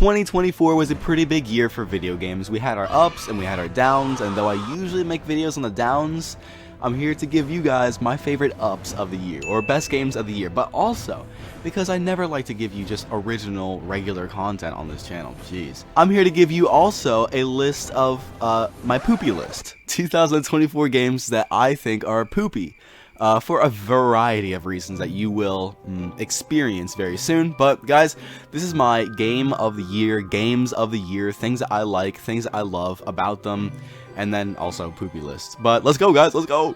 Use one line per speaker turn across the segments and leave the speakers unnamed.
2024 was a pretty big year for video games. We had our ups and we had our downs, and though I usually make videos on the downs, I'm here to give you guys my favorite ups of the year, or best games of the year, but also because I never like to give you just original, regular content on this channel. Jeez. I'm here to give you also a list of my poopy list. 2024 games that I think are poopy. For a variety of reasons that you will experience very soon. But guys, this is my game of the year, games of the year, things that I like, things that I love about them, and then also poopy list. But let's go, guys, let's go!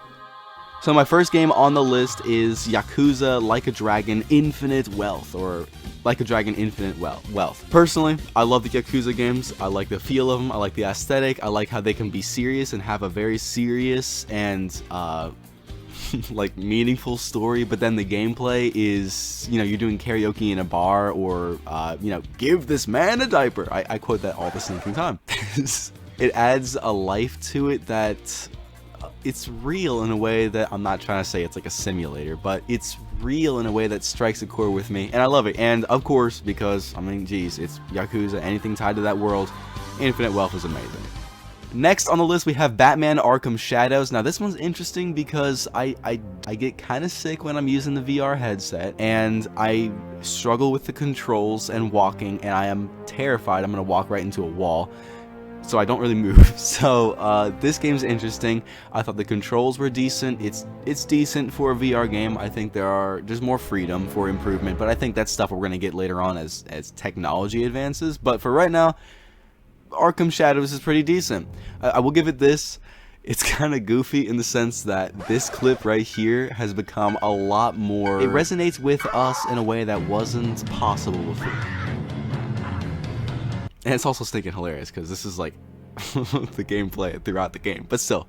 So my first game on the list is Yakuza Like a Dragon Infinite Wealth, or Like a Dragon Infinite Wealth. Personally, I love the Yakuza games. I like the feel of them, I like the aesthetic, I like how they can be serious and have a very serious and like meaningful story, but then the gameplay is, you know, you're doing karaoke in a bar, or you know, give this man a diaper. I quote that all the stinking time. It adds a life to it that it's real in a way that, I'm not trying to say it's like a simulator, but it's real in a way that strikes a chord with me, and I love it. And of course, because I mean, geez, it's Yakuza, anything tied to that world, Infinite Wealth is amazing. Next on the list, we have Batman Arkham Shadows. Now this one's interesting because I get kind of sick when I'm using the VR headset, and I struggle with the controls and walking, and I am terrified I'm going to walk right into a wall, so I don't really move. So this game's interesting. I thought the controls were decent. It's decent for a VR game. I think there's more freedom for improvement, but I think that's stuff we're going to get later on as technology advances. But for right now, Arkham Shadows is pretty decent. I will give it this. It's kind of goofy in the sense that this clip right here has become a lot more... It resonates with us in a way that wasn't possible before. And it's also stinking hilarious because this is like the gameplay throughout the game, but still.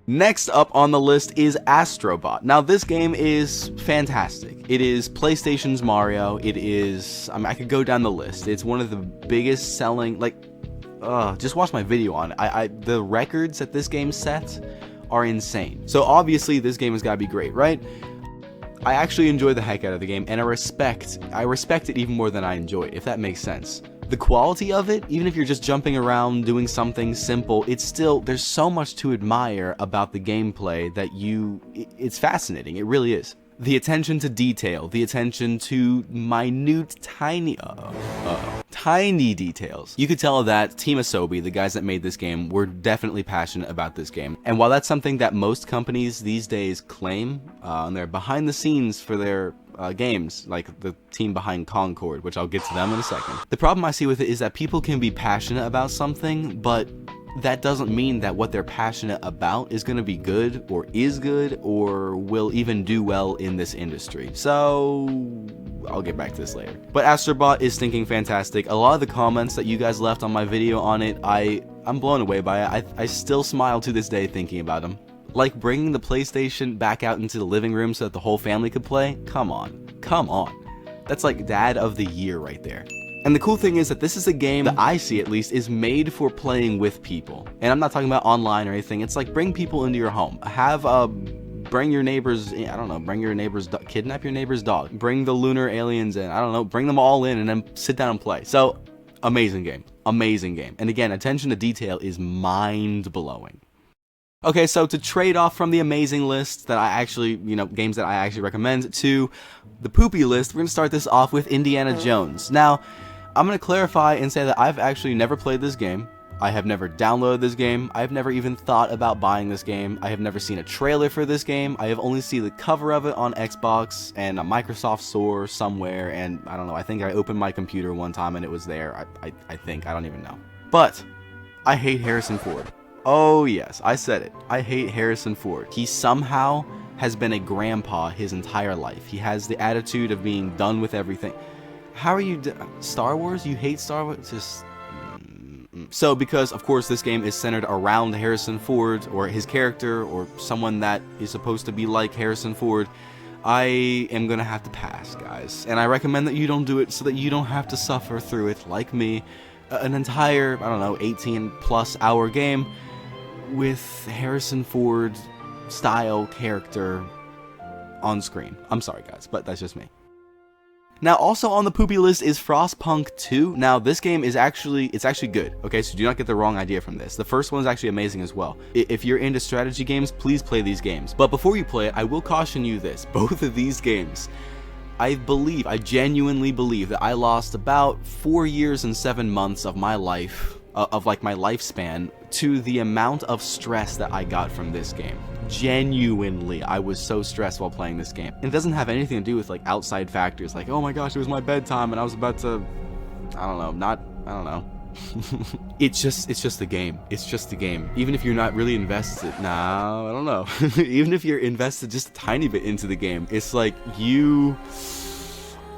Next up on the list is Astro Bot. Now this game is fantastic. It is PlayStation's Mario. It is... I mean, I could go down the list. It's one of the biggest selling... like... just watch my video on it. The records that this game sets are insane. So obviously this game has got to be great, right? I actually enjoy the heck out of the game, and I respect it even more than I enjoy it, if that makes sense. The quality of it, even if you're just jumping around doing something simple, it's still, there's so much to admire about the gameplay that it's fascinating. It really is. The attention to detail, the attention to minute, tiny details. You could tell that Team Asobi, the guys that made this game, were definitely passionate about this game. And while that's something that most companies these days claim, and they're behind the scenes for their games, like the team behind Concord, which I'll get to them in a second. The problem I see with it is that people can be passionate about something, but that doesn't mean that what they're passionate about is going to be good, or is good, or will even do well in this industry. So I'll get back to this later. But Astro Bot is stinking fantastic. A lot of the comments that you guys left on my video on it, I'm blown away by it. I still smile to this day thinking about them. Like bringing the PlayStation back out into the living room so that the whole family could play. Come on, come on. That's like dad of the year right there. And the cool thing is that this is a game that I see, at least, is made for playing with people. And I'm not talking about online or anything. It's like, bring people into your home. Bring your neighbors, I don't know, kidnap your neighbor's dog. Bring the lunar aliens in, I don't know, bring them all in and then sit down and play. So, amazing game. Amazing game. And again, attention to detail is mind-blowing. Okay, so to trade off from the amazing list that I actually, games that I actually recommend, to the poopy list, we're going to start this off with Indiana Jones. Now, I'm going to clarify and say that I've actually never played this game. I have never downloaded this game. I've never even thought about buying this game. I have never seen a trailer for this game. I have only seen the cover of it on Xbox and a Microsoft store somewhere, and I don't know, I think I opened my computer one time and it was there. I think, I don't even know. But, I hate Harrison Ford. Oh yes, I said it. I hate Harrison Ford. He somehow has been a grandpa his entire life. He has the attitude of being done with everything. How are you Star Wars? You hate Star Wars? Just... So because, of course, this game is centered around Harrison Ford, or his character, or someone that is supposed to be like Harrison Ford, I am gonna have to pass, guys. And I recommend that you don't do it so that you don't have to suffer through it, like me, an entire, I don't know, 18+ hour game with Harrison Ford style character on screen. I'm sorry guys, but that's just me. Now, also on the poopy list is Frostpunk 2. Now, this game is actually good, okay? So do not get the wrong idea from this. The first one is actually amazing as well. If you're into strategy games, please play these games. But before you play it, I will caution you this. Both of these games, I genuinely believe that I lost about 4 years and 7 months of my life, of like my lifespan, to the amount of stress that I got from this game. Genuinely, I was so stressed while playing this game. And it doesn't have anything to do with like outside factors, like, oh my gosh, it was my bedtime and I was about to, I don't know. It's just the game. It's just the game. Even if you're not really invested, I don't know. Even if you're invested just a tiny bit into the game, it's like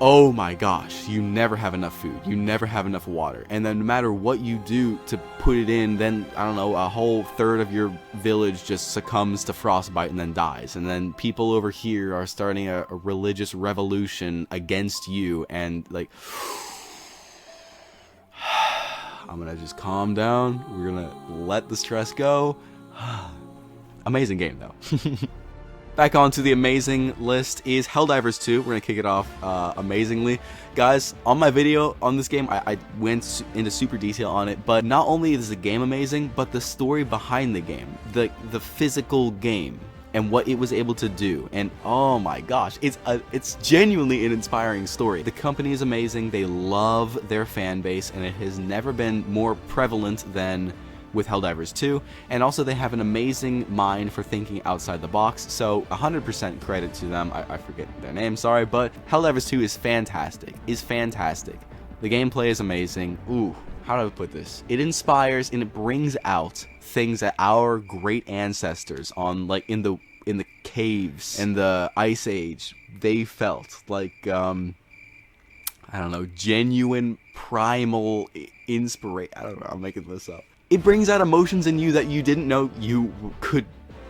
oh my gosh, you never have enough food, you never have enough water, and then no matter what you do to put it in, then, I don't know, a whole third of your village just succumbs to frostbite and then dies, and then people over here are starting a religious revolution against you, and like, I'm gonna just calm down, we're gonna let the stress go. Amazing game though. Back onto the amazing list is Helldivers 2. We're going to kick it off amazingly. Guys, on my video on this game, I went into super detail on it, but not only is the game amazing, but the story behind the game, the physical game, and what it was able to do, and oh my gosh, it's genuinely an inspiring story. The company is amazing, they love their fan base, and it has never been more prevalent than with Helldivers 2, and also they have an amazing mind for thinking outside the box, so 100% credit to them. I forget their name, sorry, but Helldivers 2 is fantastic, The gameplay is amazing. Ooh, how do I put this? It inspires and it brings out things that our great ancestors on, like, in the caves in the Ice Age, they felt like, I don't know, genuine primal inspiration. I don't know, I'm making this up. It brings out emotions in you that you didn't know you could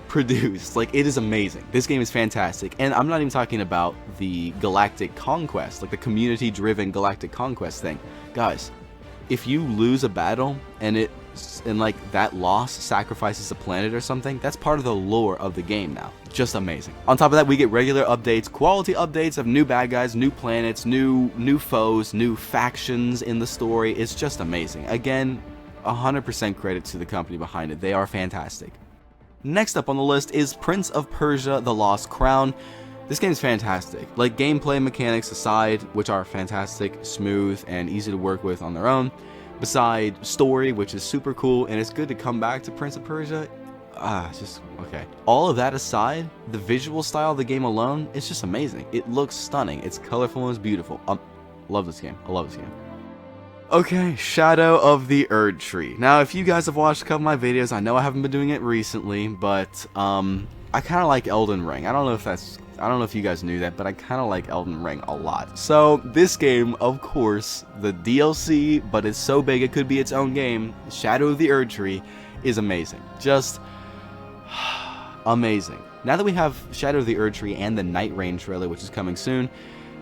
produce. Like, it is amazing. This game is fantastic. And I'm not even talking about the galactic conquest, like the community-driven galactic conquest thing. Guys, if you lose a battle and like that loss sacrifices a planet or something, that's part of the lore of the game now. Just amazing. On top of that, we get regular updates, quality updates of new bad guys, new planets, new foes, new factions in the story. It's just amazing. Again, 100% credit to the company behind it. They are fantastic. Next up on the list is Prince of Persia: The Lost Crown. This game is fantastic. Like, gameplay mechanics aside, which are fantastic, smooth, and easy to work with on their own, beside story, which is super cool, and it's good to come back to Prince of Persia. Just okay. All of that aside, the visual style of the game alone is just amazing. It looks stunning. It's colorful and it's beautiful. Love this game. I love this game. Okay, Shadow of the Erdtree. Now, if you guys have watched a couple of my videos, I know I haven't been doing it recently, but I kind of like Elden Ring. I don't know if you guys knew that, but I kind of like Elden Ring a lot. So this game, of course, the DLC, but it's so big it could be its own game, Shadow of the Erdtree, is amazing. Just amazing. Now that we have Shadow of the Erdtree and the Night Rain trailer, which is coming soon,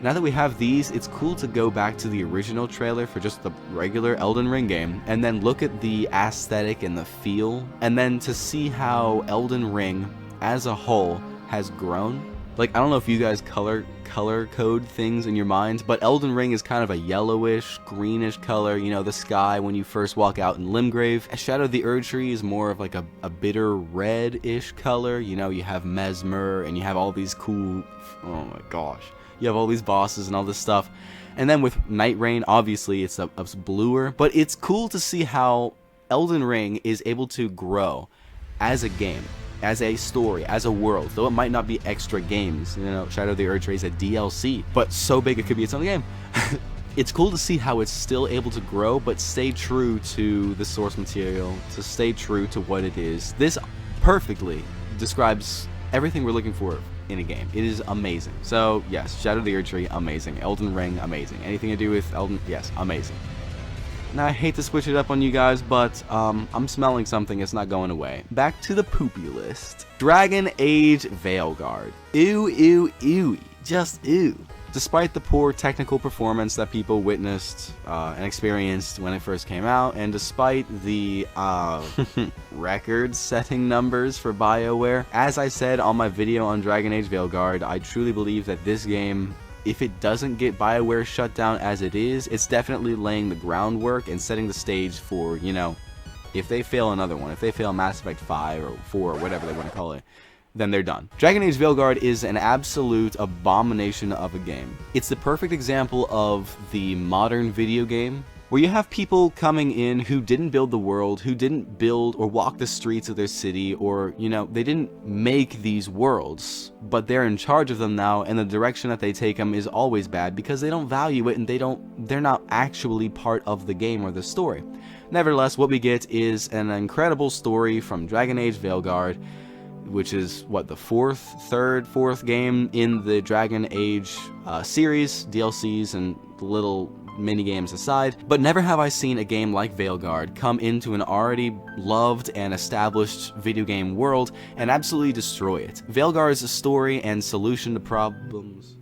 now that we have these, it's cool to go back to the original trailer for just the regular Elden Ring game, and then look at the aesthetic and the feel, and then to see how Elden Ring as a whole has grown. Like, I don't know if you guys color code things in your minds, but Elden Ring is kind of a yellowish, greenish color, you know, the sky when you first walk out in Limgrave. Shadow of the Erdtree is more of like a bitter red-ish color, you know, you have Mesmer, and you have all these cool, oh my gosh. You have all these bosses and all this stuff. And then with Night Rain, obviously it's bluer. But it's cool to see how Elden Ring is able to grow as a game, as a story, as a world. Though it might not be extra games. You know, Shadow of the Erdtree is a DLC. But so big it could be its own game. It's cool to see how it's still able to grow, but stay true to the source material. To stay true to what it is. This perfectly describes everything we're looking for in a game. It is amazing. So yes, Shadow of the Erdtree, amazing. Elden Ring, amazing. Anything to do with Elden, yes, amazing. Now, I hate to switch it up on you guys, but I'm smelling something that's not going away. Back to the poopy list. Dragon Age Veilguard. Ew, ew, ew. Just ew. Despite the poor technical performance that people witnessed and experienced when it first came out, and despite the record-setting numbers for BioWare, as I said on my video on Dragon Age Veilguard, I truly believe that this game if it doesn't get BioWare shut down as it is, it's definitely laying the groundwork and setting the stage for, you know, if they fail another one, if they fail Mass Effect 5 or 4 or whatever they want to call it, then they're done. Dragon Age Veilguard is an absolute abomination of a game. It's the perfect example of the modern video game where you have people coming in who didn't build the world, who didn't build or walk the streets of their city, or, you know, they didn't make these worlds, but they're in charge of them now, and the direction that they take them is always bad because they don't value it and they're not actually part of the game or the story. Nevertheless, what we get is an incredible story from Dragon Age Veilguard, which is, what, the fourth game in the Dragon Age series, DLCs and little mini-games aside. But never have I seen a game like Veilguard come into an already loved and established video game world and absolutely destroy it. Veilguard's story and solution to problems...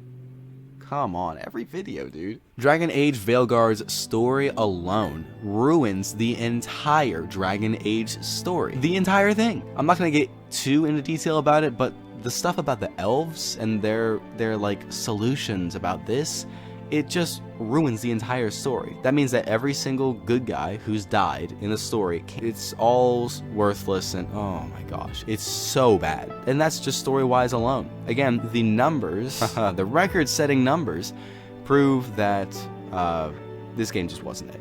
Come on, every video, dude. Dragon Age Veilguard's story alone ruins the entire Dragon Age story. The entire thing. I'm not gonna get too into detail about it, but the stuff about the elves and their like solutions about this, it just ruins the entire story. That means that every single good guy who's died in the story, it's all worthless, and oh my gosh, it's so bad. And that's just story-wise alone. Again, the numbers, the record-setting numbers, prove that this game just wasn't it.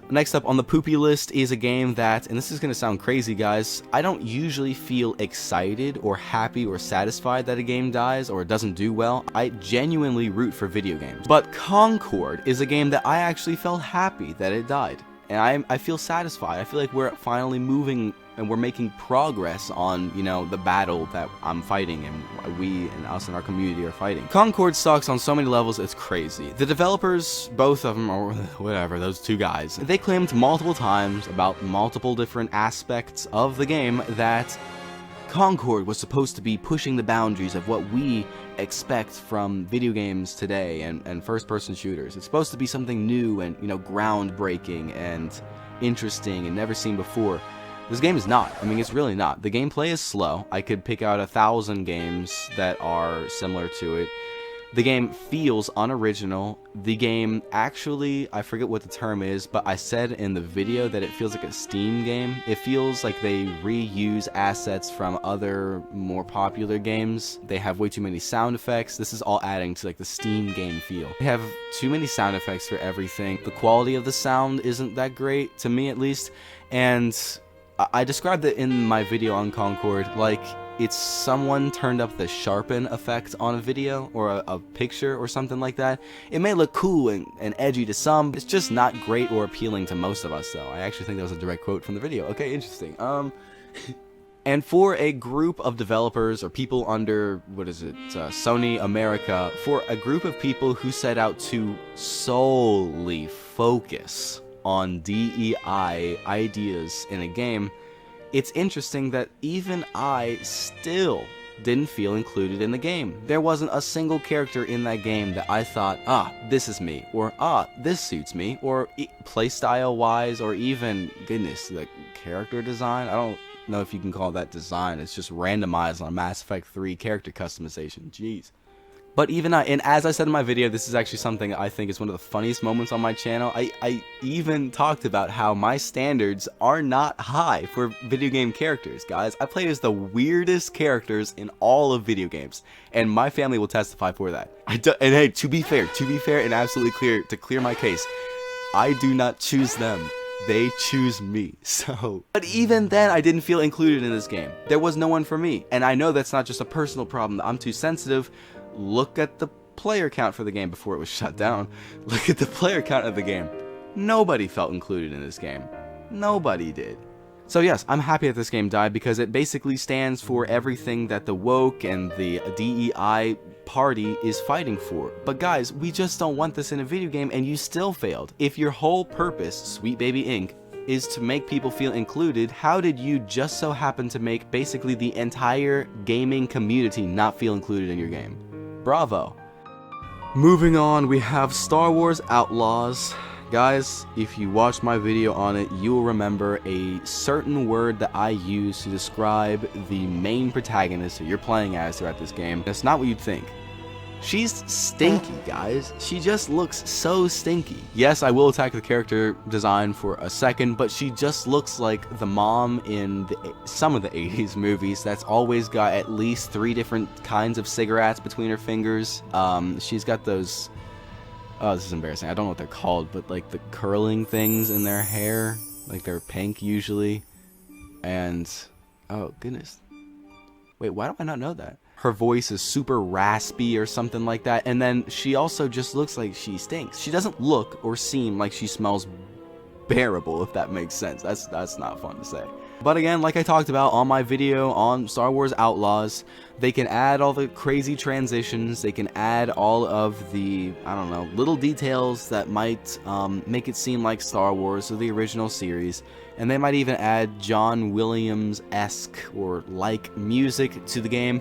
Next up on the poopy list is a game that, and this is going to sound crazy guys, I don't usually feel excited or happy or satisfied that a game dies or doesn't do well. I genuinely root for video games. But Concord is a game that I actually felt happy that it died. And I feel satisfied. I feel like we're finally moving and we're making progress on, you know, the battle that I'm fighting and we and us and our community are fighting. Concord sucks on so many levels, it's crazy. The developers, both of them, or whatever, those two guys, they claimed multiple times about multiple different aspects of the game that Concord was supposed to be pushing the boundaries of what we expect from video games today and first-person shooters. It's supposed to be something new and, you know, groundbreaking and interesting and never seen before. This game is not. I mean, it's really not. The gameplay is slow. I could pick out 1,000 games that are similar to it. The game feels unoriginal. The game actually, I forget what the term is, but I said in the video that it feels like a Steam game. It feels like they reuse assets from other more popular games. They have way too many sound effects. This is all adding to like the Steam game feel. They have too many sound effects for everything. The quality of the sound isn't that great, to me at least, and I described it in my video on Concord like it's someone turned up the sharpen effect on a video or a picture or something like that. It may look cool and edgy to some, it's just not great or appealing to most of us though. I actually think that was a direct quote from the video. Okay, interesting. And for a group of developers or people under, what is it, Sony America, for a group of people who set out to solely focus on DEI ideas in a game, it's interesting that even I still didn't feel included in the game. There wasn't a single character in that game that I thought, this is me, or this suits me, or playstyle wise, or even, goodness, like character design. I don't know if you can call that design. It's just randomized on Mass Effect 3 character customization. Jeez. But even and as I said in my video, this is actually something I think is one of the funniest moments on my channel. I even talked about how my standards are not high for video game characters, guys. I play as the weirdest characters in all of video games, and my family will testify for that. And hey, to be fair, and absolutely clear my case, I do not choose them. They choose me. So, but even then, I didn't feel included in this game. There was no one for me, and I know that's not just a personal problem. I'm too sensitive. Look at the player count for the game before it was shut down. Look at the player count of the game. Nobody felt included in this game. Nobody did. So yes, I'm happy that this game died because it basically stands for everything that the woke and the DEI party is fighting for. But guys, we just don't want this in a video game, and you still failed. If your whole purpose, Sweet Baby Inc., is to make people feel included, how did you just so happen to make basically the entire gaming community not feel included in your game? Bravo. Moving on, we have Star Wars Outlaws. Guys, if you watched my video on it, you will remember a certain word that I use to describe the main protagonist that you're playing as throughout this game. That's not what you'd think. She's stinky, guys. She just looks so stinky. Yes, I will attack the character design for a second, but she just looks like the mom in some of the 80s movies that's always got at least 3 different kinds of cigarettes between her fingers. She's got those, oh, this is embarrassing, I don't know what they're called, but like the curling things in their hair, like they're pink usually. And, oh goodness. Wait, why do I not know that? Her voice is super raspy or something like that, and then she also just looks like she stinks. She doesn't look or seem like she smells bearable, if that makes sense. That's not fun to say. But again, like I talked about on my video on Star Wars Outlaws, they can add all the crazy transitions, they can add all of the, I don't know, little details that might make it seem like Star Wars or the original series, and they might even add John Williams-esque or like music to the game,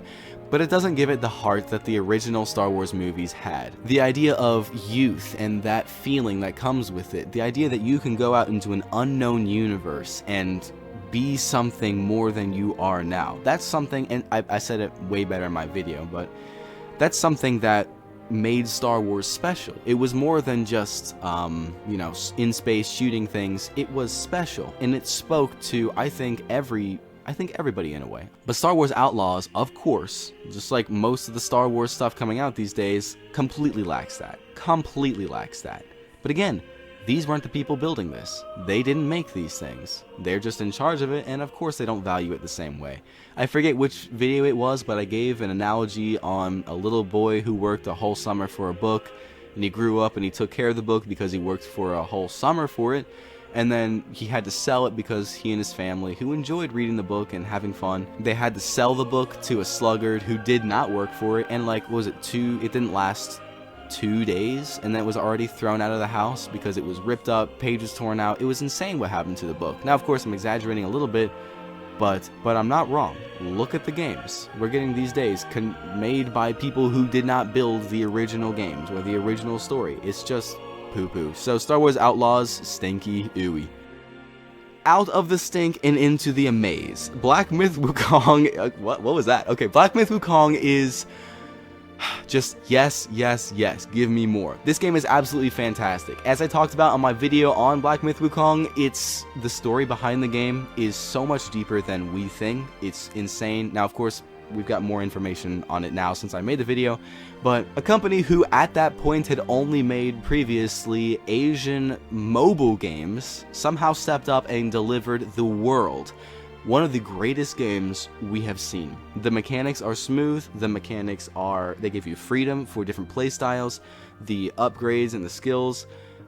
but it doesn't give it the heart that the original Star Wars movies had. The idea of youth and that feeling that comes with it, the idea that you can go out into an unknown universe and be something more than you are now. That's something, and I said it way better in my video, but that's something that made Star Wars special. It was more than just, you know, in space shooting things. It was special, and it spoke to, I think everybody in a way. But Star Wars Outlaws, of course, just like most of the Star Wars stuff coming out these days, completely lacks that. Completely lacks that. But again, these weren't the people building this. They didn't make these things. They're just in charge of it, and of course they don't value it the same way. I forget which video it was, but I gave an analogy on a little boy who worked a whole summer for a book, and he grew up and he took care of the book because he worked for a whole summer for it, and then he had to sell it because he and his family, who enjoyed reading the book and having fun, they had to sell the book to a sluggard who did not work for it, and like, what was it, it didn't last 2 days, and then it was already thrown out of the house because it was ripped up, pages torn out. It was insane what happened to the book. Now, of course, I'm exaggerating a little bit, but I'm not wrong. Look at the games we're getting these days, made by people who did not build the original games or the original story. It's just poo-poo. So Star Wars Outlaws, stinky, ooey. Out of the stink and into the amaze. Black Myth Wukong, what was that? Okay, Black Myth Wukong is just yes, yes, yes, give me more. This game is absolutely fantastic. As I talked about on my video on Black Myth Wukong, the story behind the game is so much deeper than we think. It's insane. Now, of course, we've got more information on it now since I made the video, but a company who at that point had only made previously Asian mobile games somehow stepped up and delivered the world one of the greatest games we have seen. The mechanics are smooth, they give you freedom for different playstyles, the upgrades and the skills,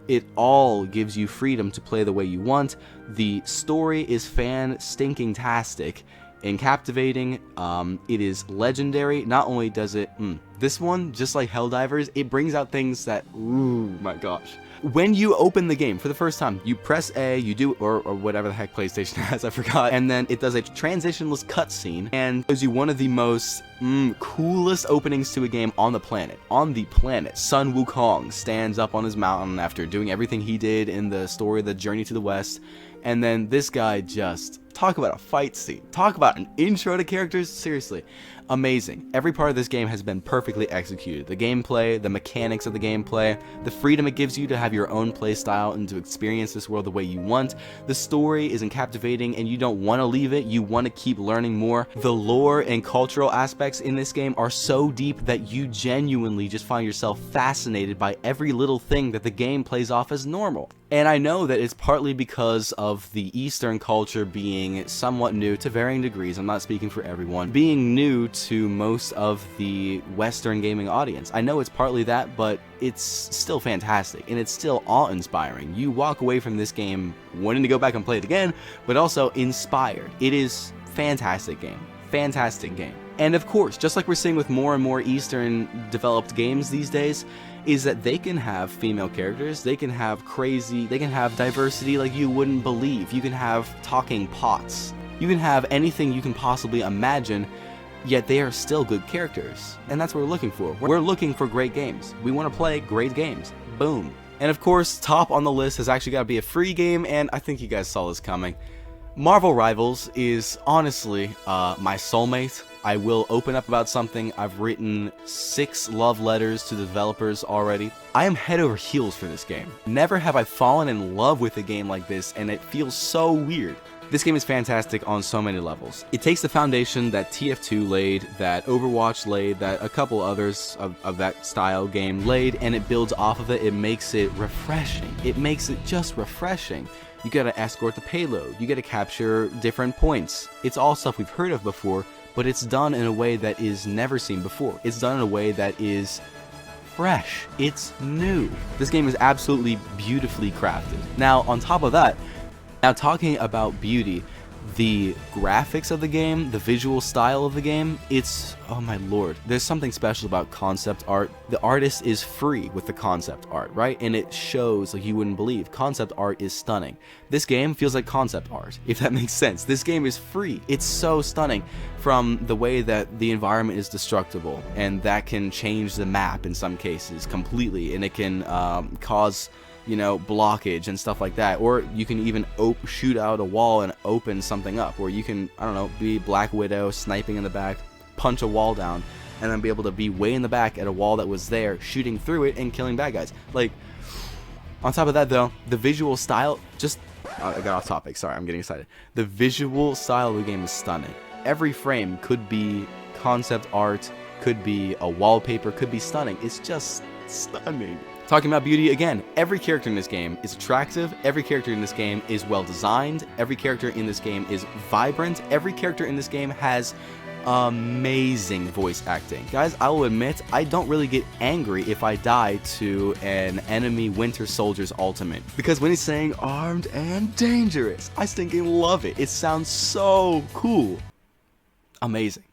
it all gives you freedom to play the way you want. The story is fan-stinking-tastic and captivating. It is legendary. Not only does it, this one, just like Helldivers, it brings out things that, ooh my gosh. When you open the game for the first time, you press A, you do, or whatever the heck PlayStation has, I forgot, and then it does a transitionless cutscene and shows you one of the most coolest openings to a game on the planet. On the planet, Sun Wukong stands up on his mountain after doing everything he did in the story, The Journey to the West, and then this guy just, talk about a fight scene, talk about an intro to characters, seriously. Amazing. Every part of this game has been perfectly executed. The gameplay, the mechanics of the gameplay, the freedom it gives you to have your own play style and to experience this world the way you want. The story is captivating and you don't want to leave it. You want to keep learning more. The lore and cultural aspects in this game are so deep that you genuinely just find yourself fascinated by every little thing that the game plays off as normal. And I know that it's partly because of the Eastern culture being somewhat new to varying degrees. I'm not speaking for everyone. Being new to most of the Western gaming audience. I know it's partly that, but it's still fantastic and it's still awe-inspiring. You walk away from this game wanting to go back and play it again, but also inspired. It is fantastic game. Fantastic game. And of course, just like we're seeing with more and more Eastern developed games these days, is that they can have female characters, they can have diversity like you wouldn't believe. You can have talking pots. You can have anything you can possibly imagine, yet they are still good characters. And that's what we're looking for. We're looking for great games. We want to play great games. Boom. And of course, top on the list has actually got to be a free game, and I think you guys saw this coming. Marvel Rivals is honestly my soulmate. I will open up about something. I've written 6 love letters to the developers already. I am head over heels for this game. Never have I fallen in love with a game like this, and it feels so weird. This game is fantastic on so many levels. It takes the foundation that TF2 laid, that Overwatch laid, that a couple others of that style game laid, and it builds off of it. It makes it refreshing. It makes it just refreshing. You gotta escort the payload. You gotta capture different points. It's all stuff we've heard of before, but it's done in a way that is never seen before. It's done in a way that is fresh. It's new. This game is absolutely beautifully crafted. Now, on top of that, now talking about beauty, the graphics of the game, the visual style of the game, it's, oh my lord, there's something special about concept art. The artist is free with the concept art, right? And it shows like you wouldn't believe. Concept art is stunning. This game feels like concept art, if that makes sense. This game is free. It's so stunning, from the way that the environment is destructible, and that can change the map in some cases completely, and it can cause, you know, blockage and stuff like that. Or you can even shoot out a wall and open something up, or you can, I don't know, be Black Widow sniping in the back, punch a wall down, and then be able to be way in the back at a wall that was there, shooting through it and killing bad guys. Like, on top of that though, the visual style, just, I got off topic, sorry, I'm getting excited. The visual style of the game is stunning. Every frame could be concept art, could be a wallpaper, could be stunning. It's just stunning. Talking about beauty again, every character in this game is attractive, every character in this game is well designed, every character in this game is vibrant, every character in this game has amazing voice acting. Guys, I will admit, I don't really get angry if I die to an enemy Winter Soldier's ultimate, because when he's saying armed and dangerous, I stinking love it. It sounds so cool. Amazing.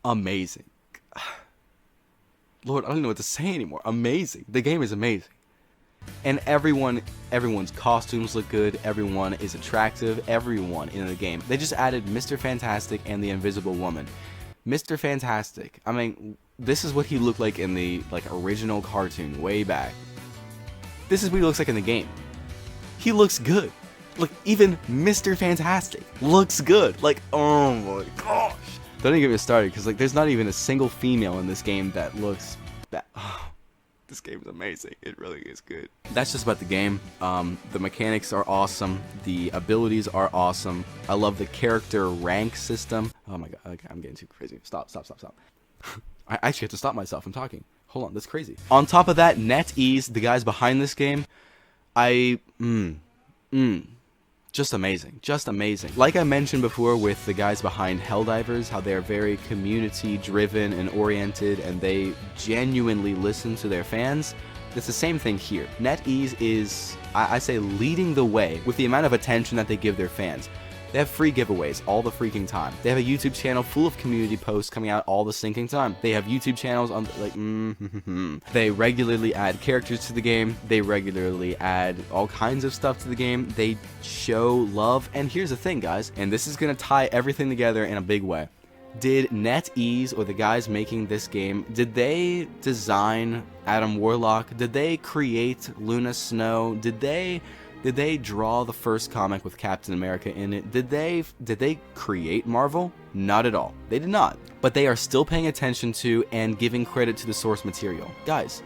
Amazing. Lord, I don't know what to say anymore. Amazing. The game is amazing. And everyone's costumes look good. Everyone is attractive. Everyone in the game. They just added Mr. Fantastic and the Invisible Woman. Mr. Fantastic. I mean, this is what he looked like in the original cartoon way back. This is what he looks like in the game. He looks good. Look, even Mr. Fantastic looks good. Like, oh my gosh. Don't even get me started, because there's not even a single female in this game that looks that. Oh, this game is amazing. It really is good. That's just about the game. The mechanics are awesome. The abilities are awesome. I love the character rank system. Oh my god, okay, I'm getting too crazy. Stop. I actually have to stop myself. I'm talking. Hold on, that's crazy. On top of that, NetEase, the guys behind this game, just amazing. Just amazing. Like I mentioned before with the guys behind Helldivers, how they're very community driven and oriented, and they genuinely listen to their fans. It's the same thing here. NetEase is, I say, leading the way with the amount of attention that they give their fans. They have free giveaways all the freaking time. They have a YouTube channel full of community posts coming out all the sinking time. They have YouTube channels on, They regularly add characters to the game. They regularly add all kinds of stuff to the game. They show love. And here's the thing, guys, and this is going to tie everything together in a big way. Did NetEase, or the guys making this game, did they design Adam Warlock? Did they create Luna Snow? Did they draw the first comic with Captain America in it? Did they create Marvel? Not at all. They did not. But they are still paying attention to and giving credit to the source material. Guys,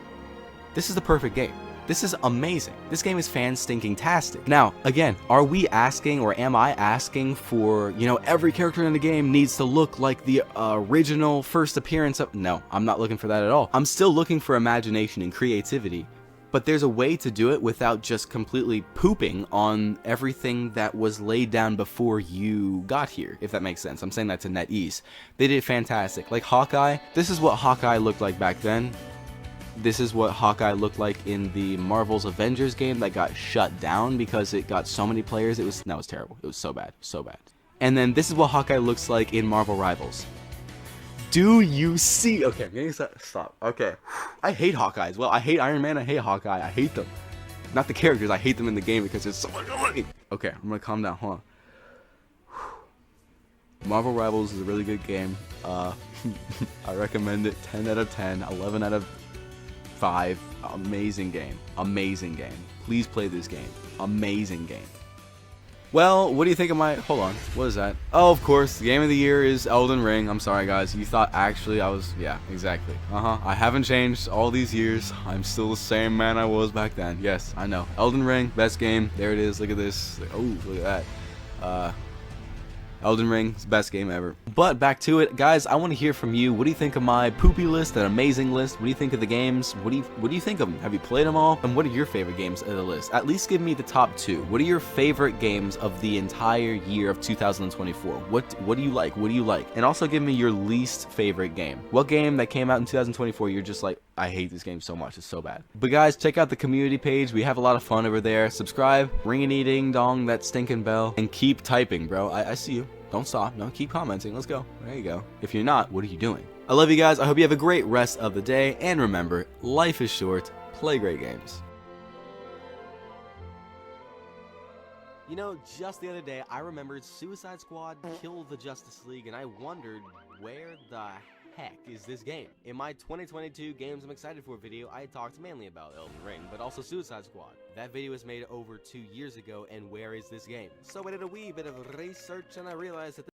this is the perfect game. This is amazing. This game is fan-stinking-tastic. Now, again, are we asking, or am I asking for, every character in the game needs to look like the original first appearance of... No, I'm not looking for that at all. I'm still looking for imagination and creativity. But there's a way to do it without just completely pooping on everything that was laid down before you got here, if that makes sense. I'm saying that to NetEase. They did fantastic. Like Hawkeye, this is what Hawkeye looked like back then. This is what Hawkeye looked like in the Marvel's Avengers game that got shut down because it got so many players. That was terrible. It was so bad. So bad. And then this is what Hawkeye looks like in Marvel Rivals. Do you see? Okay, I'm getting stop. Okay. I hate Hawkeye as well. I hate Iron Man. I hate Hawkeye. I hate them. Not the characters. I hate them in the game because it's so annoying. Okay, I'm gonna calm down. Hold on. Marvel Rivals is a really good game. I recommend it. 10 out of 10. 11 out of 5. Amazing game. Amazing game. Please play this game. Amazing game. Well, what do you think of my... Hold on. What is that? Oh, of course. The game of the year is Elden Ring. I'm sorry, guys. You thought actually I was... Yeah, exactly. I haven't changed all these years. I'm still the same man I was back then. Yes, I know. Elden Ring, best game. There it is. Look at this. Oh, look at that. Elden Ring is the best game ever. But back to it, guys. I want to hear from you. What do you think of my poopy list, that amazing list? What do you think of the games? What do you think of them? Have you played them all? And what are your favorite games of the list? At least give me the top 2. What are your favorite games of the entire year of 2024? What do you like? What do you like? And also give me your least favorite game. What game that came out in 2024 you're just like, I hate this game so much, it's so bad. But guys, check out the community page. We have a lot of fun over there. Subscribe, ring-a-ding dong that stinking bell, and keep typing, bro. I see you. Don't stop. No, keep commenting. Let's go. There you go. If you're not, what are you doing? I love you guys. I hope you have a great rest of the day. And remember, life is short. Play great games. You know, just the other day, I remembered Suicide Squad killed the Justice League, and I wondered, where the heck is this game? In my 2022 Games I'm Excited For video, I talked mainly about Elden Ring, but also Suicide Squad. That video was made over 2 years ago, and where is this game? So I did a wee bit of research, and I realized that